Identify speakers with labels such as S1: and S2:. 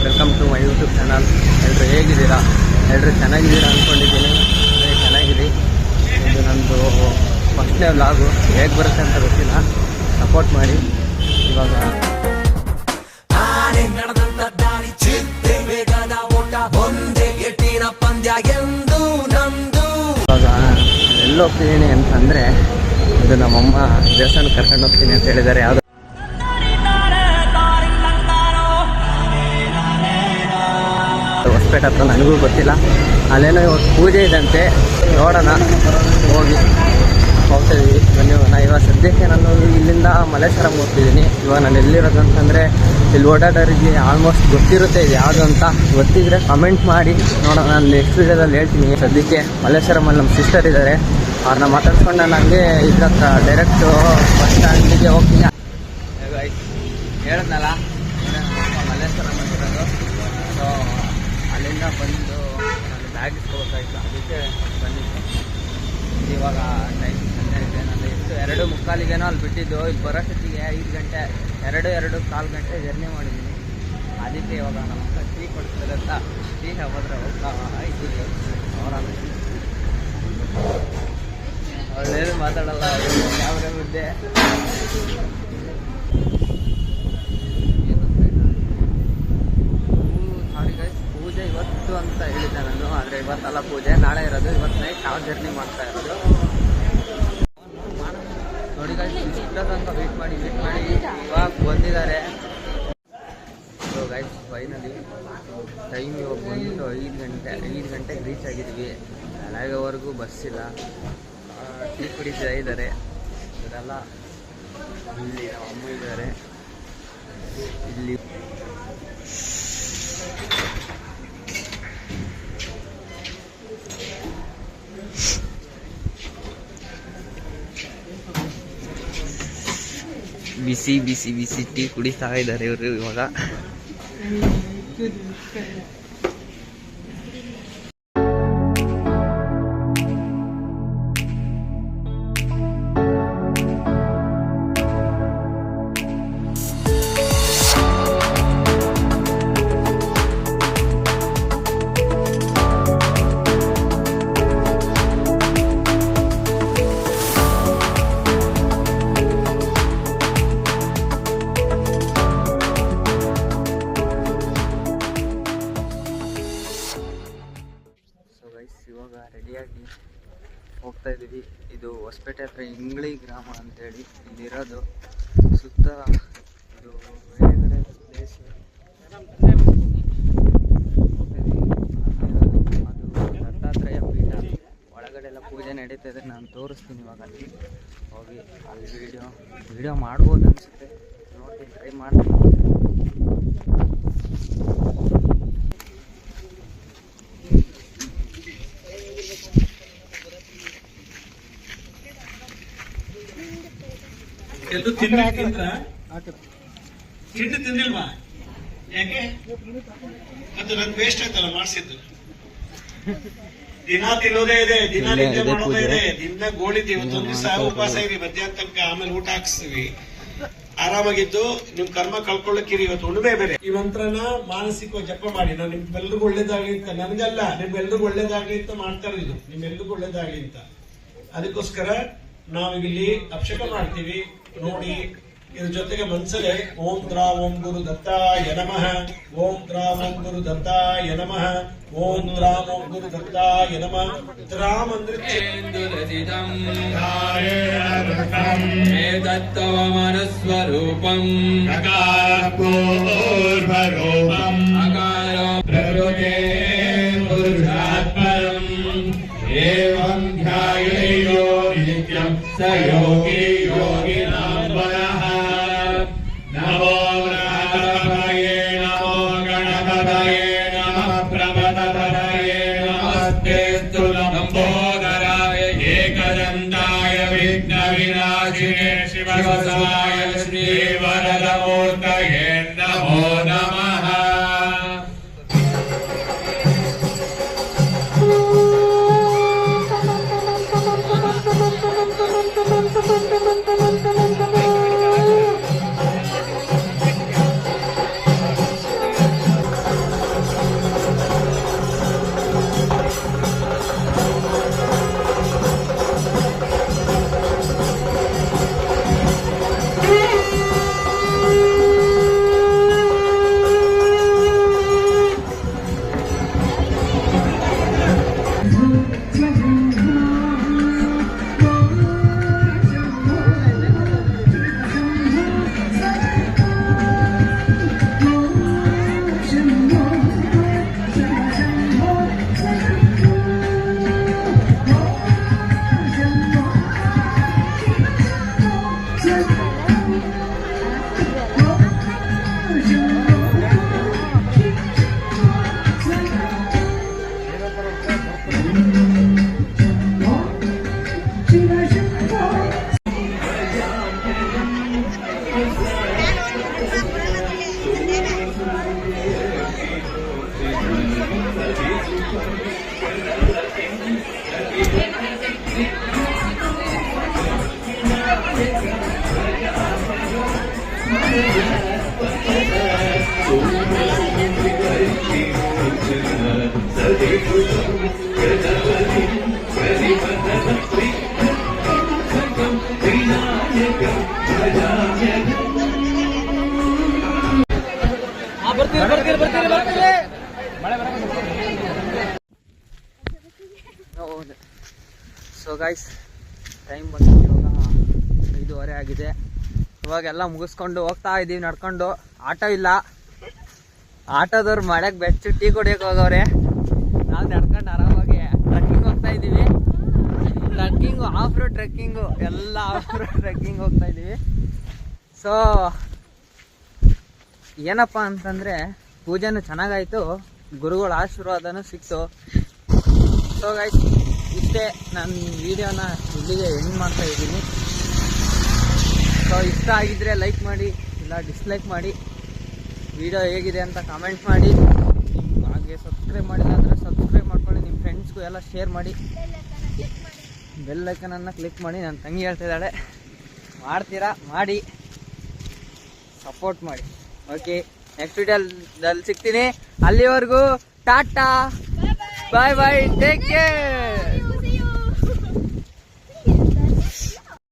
S1: Welcome to my YouTube channel. ಎಲ್ಲರೂ ಹೇಗಿದ್ದೀರಾ? ಎಲ್ಲರೂ ಚೆನ್ನಾಗಿದ್ದೀರಾ ಅಂದ್ಕೊಂಡಿದ್ದೀನಿ. ಚೆನ್ನಾಗಿರಿ. ಇದು ನಂದು ಫಸ್ಟ್ನೇ ವ್ಲಾಗು, ಹೇಗೆ ಬರುತ್ತೆ ಅಂತ ಗೊತ್ತಿಲ್ಲ, ಸಪೋರ್ಟ್ ಮಾಡಿ. ಇವಾಗ ಎಲ್ಲೋ ಹೋಗ್ತಿದ್ದೀನಿ ಅಂತಂದರೆ, ಇದು ನಮ್ಮಮ್ಮ ದೇವಸ್ಥಾನಕ್ಕೆ ಕರ್ಕೊಂಡು ಹೋಗ್ತೀನಿ ಅಂತ ಹೇಳಿದ್ದಾರೆ. ಯಾವುದು ಹೊಸಪೇಟೆ ಹತ್ರ, ನನಗೂ ಗೊತ್ತಿಲ್ಲ. ಅಲ್ಲೇನೋ ಇವತ್ತು ಪೂಜೆ ಇದಂತೆ, ನೋಡೋಣ. ಹೋಗ್ತಾಯಿದ್ದೀವಿ, ಬನ್ನಿ ಹೋಗೋಣ. ಇವಾಗ ಸದ್ಯಕ್ಕೆ ನಾನು ಇಲ್ಲಿಂದ ಮಲ್ಲೇಶ್ವರಂ ಹೋಗ್ತಿದ್ದೀನಿ. ಇವಾಗ ನಾನು ಎಲ್ಲಿರೋದು ಅಂತಂದರೆ, ಇಲ್ಲಿ ಓಡಾಡೋರಿಗೆ ಆಲ್ಮೋಸ್ಟ್ ಗೊತ್ತಿರುತ್ತೆ ಇದು ಯಾವುದು ಅಂತ. ಗೊತ್ತಿದ್ರೆ ಕಮೆಂಟ್ ಮಾಡಿ ನೋಡೋಣ, ನಾನು ನೆಕ್ಸ್ಟ್ ವೀಡಿಯೋದಲ್ಲಿ ಹೇಳ್ತೀನಿ. ಸದ್ಯಕ್ಕೆ ಮಲ್ಲೇಶ್ವರಮಲ್ಲಿ ನಮ್ಮ ಸಿಸ್ಟರ್ ಇದ್ದಾರೆ, ಅವ್ರನ್ನ ಮಾತಾಡ್ಸ್ಕೊಂಡು ನಾನು ಹಂಗೆ ಇದ್ರ ಹತ್ರ ಡೈರೆಕ್ಟು ಬಸ್ ಸ್ಟ್ಯಾಂಡಿಗೆ ಹೋಗ್ತೀನಿ. ಹೇಳಿದ್ನಲ್ಲ, ಮಲ್ಲೇಶ್ವರಂ ಇರೋದು. ಸೊ ಅಲ್ಲಿಂದ ಬಂದು ನಾನು ಬ್ಯಾಗ್ ಇಸ್ಕೋಬೇಕಾಯ್ತು, ಅದಕ್ಕೆ ಬಂದಿದ್ದು. ಇವಾಗ ಟೈಮ್ ಸಂಜೆ ಇದೆ. ನಾನು ಎಷ್ಟು 2:45 ಅಲ್ಲಿ ಬಿಟ್ಟಿದ್ದು. ಇಲ್ಲಿ ಬರೋಷ್ಟೊತ್ತಿಗೆ 5 ಗಂಟೆ, 2-2.25 ಗಂಟೆ ಜರ್ನಿ ಮಾಡಿದ್ದೀನಿ. ಅದಕ್ಕೆ ಇವಾಗ ನಮ್ಮ ಅಕ್ಕ ಟೀ ಕೊಡ್ತಾರೆ ಅಂತ ಟೀ ಹೋದ್ರೆ ಹೋಗ್ತಾ ಇದ್ದೀವಿ. ಅವಳೇನು ಮಾತಾಡಲ್ಲ, ಕ್ಯಾಮ್ರಾ ಮುಂದೆ. ಸಾರಿ ಗೈಸ್, ಪೂಜೆ ಇವತ್ತು ಅಂತ ಹೇಳಿದ್ದೆ ನಾನು, ಆದರೆ ಇವತ್ತಲ್ಲ ಪೂಜೆ, ನಾಳೆ ಇರೋದು. ಇವತ್ತು ನೈಟ್ ನಾವು ಜರ್ನಿ ಮಾಡ್ತಾ ಇರೋದು. ನೋಡಿ ಗೈಸ್, ಇಷ್ಟ ತನಕ ವೇಟ್ ಮಾಡಿ ಇವಾಗ ಬಂದಿದ್ದಾರೆ. ಸೊ ಗೈಸ್, ಫೈನಲಿ ಟೈಮ್ ಇವಾಗ ಬಂದು 5 ಗಂಟೆಗೆ ರೀಚ್ ಆಗಿದ್ವಿ. ಬೆಳಗ್ಗೆವರೆಗೂ ಬಸ್ ಇಲ್ಲ, ಟೀ ಕುಡಿತಾ ಇದ್ದಾರೆ. ಇದೆಲ್ಲ ಇಲ್ಲಿ ನಮ್ಮ ಅಮ್ಮ ಇದ್ದಾರೆ. ಇಲ್ಲಿ ಬಿಸಿ ಬಿಸಿ ಬಿಸಿ ಟೀ ಕುಡಿತಾ ಇದ್ದಾರೆ ಇವರು ಇವಾಗ. ಇವಾಗ ರೆಡಿಯಾಗಿ ಹೋಗ್ತಾ ಇದ್ದೀವಿ. ಇದು ಹೊಸಪೇಟೆ ಹತ್ರ ಇಂಗ್ಳಿ ಗ್ರಾಮ ಅಂತೇಳಿ ಇಲ್ಲಿರೋದು. ಸುತ್ತ ಇದು ಬೇರೆ ಕಡೆ ಪ್ಲೇಸ್ ಅದು ದತ್ತಾತ್ರೇಯ ಪೀಠ. ಒಳಗಡೆ ಎಲ್ಲ ಪೂಜೆ ನಡೀತಾ ಇದೆ, ನಾನು ತೋರಿಸ್ತೀನಿ. ಇವಾಗ ಅಲ್ಲಿ ಹೋಗಿ ಅಲ್ಲಿ ವಿಡಿಯೋ ಮಾಡ್ಬೋದು ಅನಿಸುತ್ತೆ, ನೋಡ್ತೀನಿ, ಟ್ರೈ ಮಾಡ್ತೀನಿ.
S2: ಎಲ್ಲೂ ತಿಂಡಿ ತಿಂದಿಲ್ವಾ? ಯಾಕೆ? ಅದು ನನ್ ವೇಸ್ಟ್ ಆಯ್ತಲ್ಲ ಮಾಡಿಸಿದ್ದು. ದಿನ ತಿನ್ನೋದೇ ಇದೆ, ದಿನ ನಿದ್ದೆ ಮಾಡೋದೇ ಇದೆ, ದಿನ ಗೋಳಿತೀವಿ. ಒಂದೊಂದ್ ದಿವಸ ಉಪವಾಸ ಇರಿ ಮಧ್ಯಾಹ್ನ ತನಕ, ಆಮೇಲೆ ಊಟ ಹಾಕ್ಸ್ತೀವಿ. ಆರಾಮಾಗಿದ್ದು ನಿಮ್ ಕರ್ಮ ಕಳ್ಕೊಳ್ಳಕ್ಕಿರಿ. ಇವತ್ತು ಉಣ್ಮೆ ಬೇರೆ. ಈ ಮಂತ್ರನ ಮಾನಸಿಕವಾಗಿ ಜಪ ಮಾಡಿ. ನಾನು ನಿಮ್ಗೆಲ್ರಿಗೂ ಒಳ್ಳೇದಾಗ್ಲಿ ಅಂತ, ನನ್ಗಲ್ಲ, ನಿಮ್ಗೆಲ್ರಿಗೂ ಒಳ್ಳೇದಾಗ್ಲಿ ಅಂತ ಮಾಡ್ತಾ ಇರೋದು, ನಿಮ್ಗೆಲ್ರಿಗೂ ಒಳ್ಳೇದಾಗ್ಲಿ ಅಂತ. ಅದಕ್ಕೋಸ್ಕರ ನಾವಿಲ್ಲಿ ಅಭಿಷೇಕ ಮಾಡ್ತೀವಿ ನೋಡಿ. ಇದ್ರ ಜೊತೆಗೆ ಮನ್ಸಲ್ಲೇ ಓಂ ದ್ರಾ ಓಂ ಗುರು ದತ್ತಾಯ ನಮಃ, ಓಂ ದ್ರಾ ಓಂ ಗುರು ದತ್ತಾಯ ನಮಃ, ಓಂ ದ್ರಾ ಓಂ ಗುರು ದತ್ತಾಯ ನಮಃ. ದ್ರಾಮ್ ಅಂದ್ರೆ
S3: ಮನಸ್ವರೂಪಂ ಏವಂ ಧ್ಯಾಯೇಯೋ ನಿತ್ಯಂ ಸ ಯೋಗಿ ಯೋಗಿನಾಂ ವರಃ. ನಮೋ ಗಣಪತಯೇ ನಮೋ ಗಣಪತಯೇ ನಮಃ ಪ್ರಮದಪತಯೇ ನಮಸ್ತೆಸ್ತು ಲಂಬೋದರಾಯ ಏಕದಂತಾಯ ವಿಘ್ನ ವಿನಾಶಿನೇ ಶಿವಸಾಯ ಶ್ರೀ ವರದಮೂರ್ತಯೇ ನಮೋ ನಮಃ.
S1: ಸೊ ಗೈಸ್, ಟೈಮ್ ಬಂದು ಇವಾಗ 5:30 ಆಗಿದೆ. ಇವಾಗೆಲ್ಲ ಮುಗಿಸ್ಕೊಂಡು ಹೋಗ್ತಾ ಇದ್ದೀವಿ ನಡ್ಕೊಂಡು. ಆಟೋ ಇಲ್ಲ, ಆಟೋದವ್ರು ಮಳೆಗೆ ಬೆಚ್ಚು ಟೀ ಕುಡಿಯೋಕೆ ಹೋಗವ್ರೆ. ನಾವು ನಡ್ಕೊಂಡು ಆರಾಮಾಗಿ ಟ್ರೆಕ್ಕಿಂಗ್ ಹೋಗ್ತಾ ಇದ್ದೀವಿ. ಟ್ರೆಕ್ಕಿಂಗು, ಆಫ್ ರೋಡ್ ಟ್ರೆಕ್ಕಿಂಗು, ಎಲ್ಲ ಆಫ್ ರೋಡ್ ಟ್ರೆಕ್ಕಿಂಗ್ ಹೋಗ್ತಾ ಇದ್ದೀವಿ. ಸೊ ಏನಪ್ಪ ಅಂತಂದರೆ ಪೂಜೆನೂ ಚೆನ್ನಾಗಾಯಿತು, ಗುರುಗಳ ಆಶೀರ್ವಾದನೂ ಸಿಕ್ತು. ಸೊ ಗೈಸ್, ಇಷ್ಟೇ ನಾನು ವಿಡಿಯೋನ ಇಲ್ಲಿಗೆ ಎಂಡ್ ಮಾಡ್ತಾ ಇದ್ದೀನಿ. ಸೊ ಇಷ್ಟ ಆಗಿದ್ದರೆ ಲೈಕ್ ಮಾಡಿ, ಇಲ್ಲ ಡಿಸ್ಲೈಕ್ ಮಾಡಿ. ವಿಡಿಯೋ ಹೇಗಿದೆ ಅಂತ ಕಾಮೆಂಟ್ ಮಾಡಿ. ಹಾಗೆ ಸಬ್ಸ್ಕ್ರೈಬ್ ಮಾಡಿಲ್ಲ ಅಂದರೆ ಸಬ್ಸ್ಕ್ರೈಬ್ ಮಾಡ್ಕೊಳ್ಳಿ. ನಿಮ್ಮ ಫ್ರೆಂಡ್ಸ್ಗೂ ಎಲ್ಲ ಶೇರ್ ಮಾಡಿ. ಬೆಲ್ ಐಕನನ್ನು ಕ್ಲಿಕ್ ಮಾಡಿ. ನನ್ನ ತಂಗಿ ಹೇಳ್ತಿದ್ದಾಳೆ, ಮಾಡ್ತೀರಾ ಮಾಡಿ, ಸಪೋರ್ಟ್ ಮಾಡಿ. ಓಕೆ, ನೆಕ್ಸ್ಟ್ ವಿಡಿಯೋದಲ್ಲಿ ಸಿಗ್ತೀನಿ. ಅಲ್ಲಿವರೆಗೂ ಟಾಟಾ, ಬಾಯ್ ಬಾಯ್, ಟೇಕ್ ಕೇರ್.